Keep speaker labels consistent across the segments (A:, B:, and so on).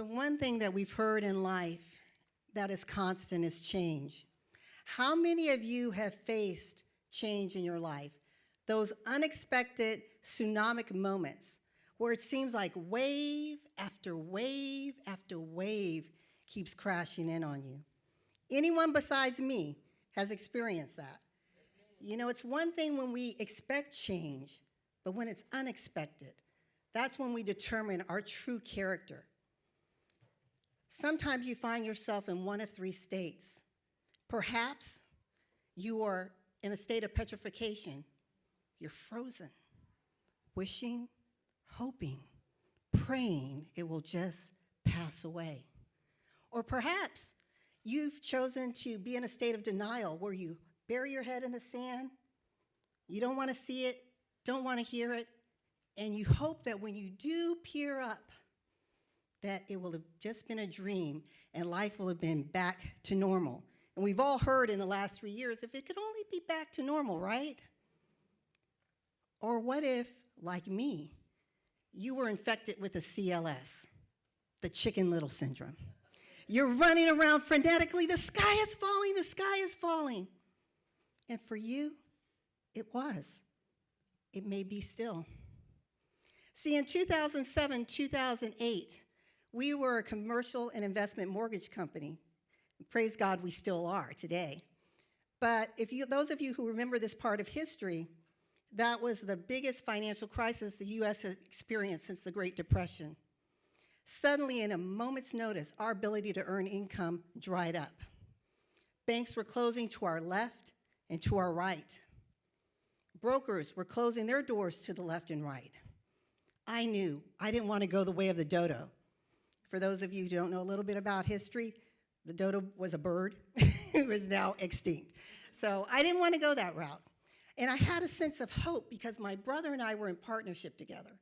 A: The one thing that we've heard in life that is constant is change. How many of you have faced change in your life? Those unexpected tsunamic moments where it seems like wave after wave after wave keeps crashing in on you. Anyone besides me has experienced that. You know, it's one thing when we expect change, but when it's unexpected, that's when we determine our true character. Sometimes you find yourself in one of three states. Perhaps you are in a state of petrification. You're frozen, wishing, hoping, praying it will just pass away. Or perhaps you've chosen to be in a state of denial where you bury your head in the sand, you don't want to see it, don't want to hear it, and you hope that when you do peer up, that it will have just been a dream and life will have been back to normal. And we've all heard in the last 3 years, if it could only be back to normal, right? Or what if, like me, you were infected with a CLS, the Chicken Little syndrome? You're running around frenetically, the sky is falling, the sky is falling. And for you, it was. It may be still. See, in 2007, 2008, we were a commercial and investment mortgage company. Praise God, we still are today. But those of you who remember this part of history, that was the biggest financial crisis the U.S. has experienced since the Great Depression. Suddenly, in a moment's notice, our ability to earn income dried up. Banks were closing to our left and to our right. Brokers were closing their doors to the left and right. I knew I didn't want to go the way of the dodo. For those of you who don't know a little bit about history, the dodo was a bird who is now extinct. So I didn't want to go that route. And I had a sense of hope because my brother and I were in partnership together.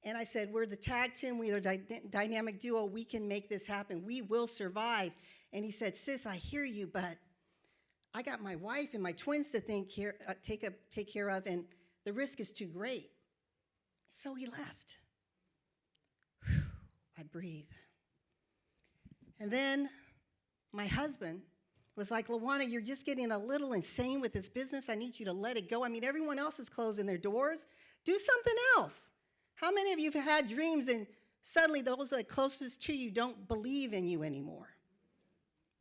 A: And I said, we're the tag team, we're the dynamic duo, we can make this happen, we will survive. And he said, sis, I hear you, but I got my wife and my twins to take care of, and the risk is too great. So he left. Whew, I breathe. And then my husband was like, LaWanna, you're just getting a little insane with this business. I need you to let it go. I mean, everyone else is closing their doors. Do something else. How many of you have had dreams and suddenly those that are closest to you don't believe in you anymore?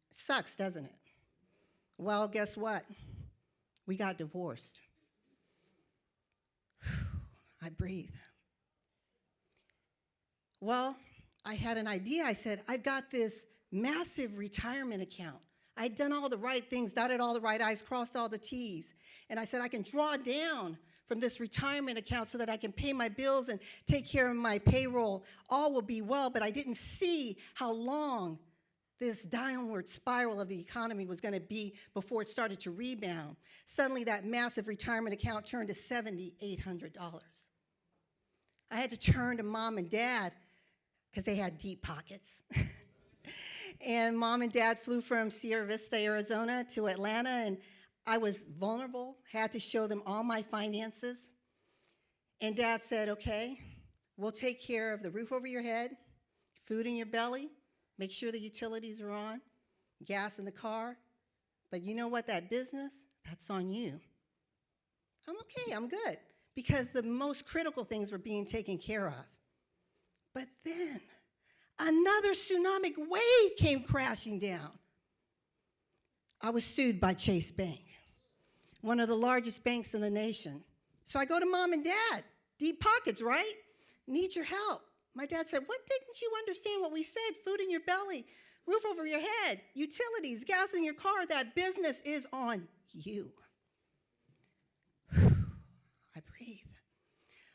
A: It sucks, doesn't it? Well, guess what? We got divorced. I breathe. Well, I had an idea. I said, I've got this massive retirement account. I'd done all the right things, dotted all the right I's, crossed all the T's. And I said, I can draw down from this retirement account so that I can pay my bills and take care of my payroll. All will be well, but I didn't see how long this downward spiral of the economy was going to be before it started to rebound. Suddenly, that massive retirement account turned to $7,800. I had to turn to mom and dad because they had deep pockets. And mom and dad flew from Sierra Vista, Arizona to Atlanta, and I was vulnerable, had to show them all my finances. And dad said, okay, we'll take care of the roof over your head, food in your belly, make sure the utilities are on, gas in the car. But you know what, that business, that's on you. I'm okay, I'm good. Because the most critical things were being taken care of. But then, another tsunamic wave came crashing down. I was sued by Chase Bank, one of the largest banks in the nation. So I go to mom and dad, deep pockets, right? Need your help. My dad said, what, didn't you understand what we said? Food in your belly, roof over your head, utilities, gas in your car, that business is on you. I breathe.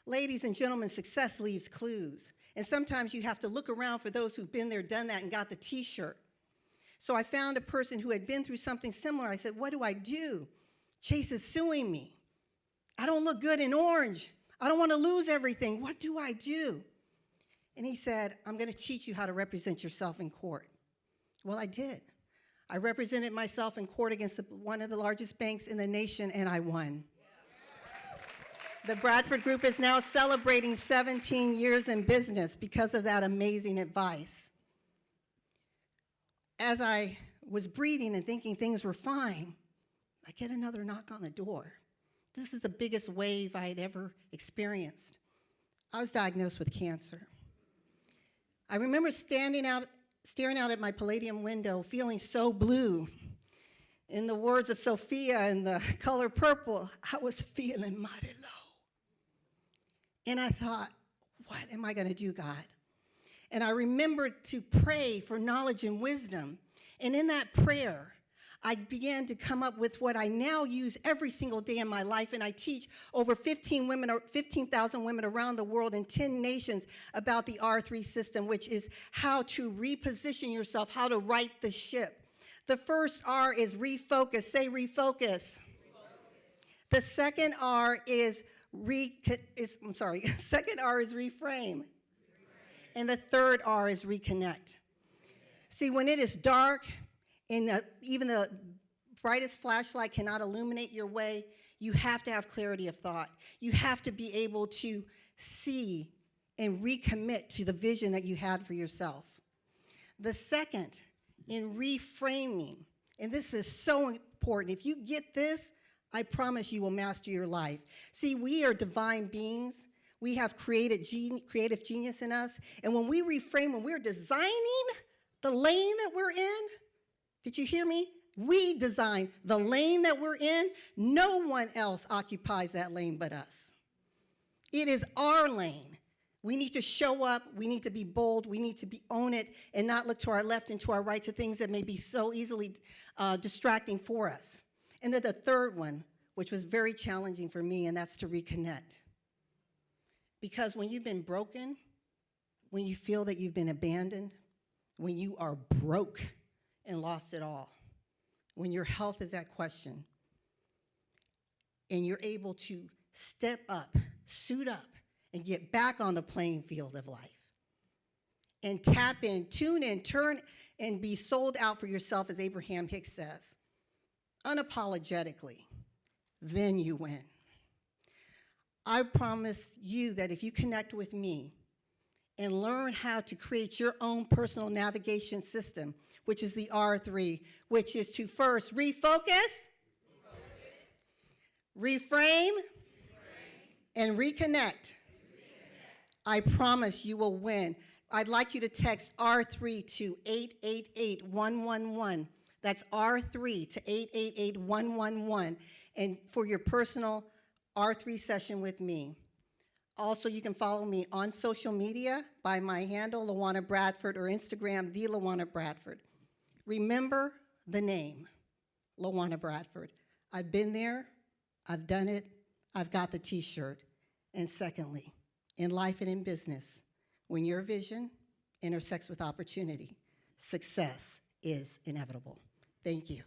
A: Ladies and gentlemen, success leaves clues. And sometimes you have to look around for those who've been there, done that, and got the t-shirt. So I found a person who had been through something similar. I said, what do I do? Chase is suing me. I don't look good in orange. I don't want to lose everything. What do I do? And he said, I'm going to teach you how to represent yourself in court. Well, I did. I represented myself in court against one of the largest banks in the nation, and I won. The Bradford Group is now celebrating 17 years in business because of that amazing advice. as I was breathing and thinking things were fine, I get another knock on the door. This is the biggest wave I had ever experienced. I was diagnosed with cancer. I remember staring out at my Palladium window, feeling so blue. In the words of Sophia in the color purple, I was feeling mighty low. And I thought, what am I going to do, God? And I remembered to pray for knowledge and wisdom. And in that prayer, I began to come up with what I now use every single day in my life, and I teach over 15,000 women around the world in 10 nations about the R3 system, which is how to reposition yourself, how to right the ship. The first R is refocus. Say refocus. The second R is second R is reframe. And the third R is reconnect. See, when it is dark and even the brightest flashlight cannot illuminate your way, you have to have clarity of thought. You have to be able to see and recommit to the vision that you had for yourself. The second, in reframing, and this is so important. If you get this, I promise you will master your life. See, we are divine beings. We have creative genius in us. And when we reframe, when we're designing the lane that we're in, did you hear me? We design the lane that we're in. No one else occupies that lane but us. It is our lane. We need to show up. We need to be bold. We need to own it and not look to our left and to our right to things that may be so easily distracting for us. And then the third one, which was very challenging for me, and that's to reconnect. Because when you've been broken, when you feel that you've been abandoned, when you are broke and lost it all, when your health is at question, and you're able to step up, suit up, and get back on the playing field of life, and tap in, tune in, turn, and be sold out for yourself, as Abraham Hicks says, unapologetically, then you win. I promise you that if you connect with me and learn how to create your own personal navigation system, which is the R3, which is to first refocus, reframe, and reconnect. I promise you will win. I'd like you to text R3 to 888-111. That's R3 to 888-111, and for your personal R3 session with me. Also, you can follow me on social media by my handle, LaWanna Bradford, or Instagram, the LaWanna Bradford. Remember the name, LaWanna Bradford. I've been there, I've done it, I've got the t-shirt. And secondly, in life and in business, when your vision intersects with opportunity, success is inevitable. Thank you.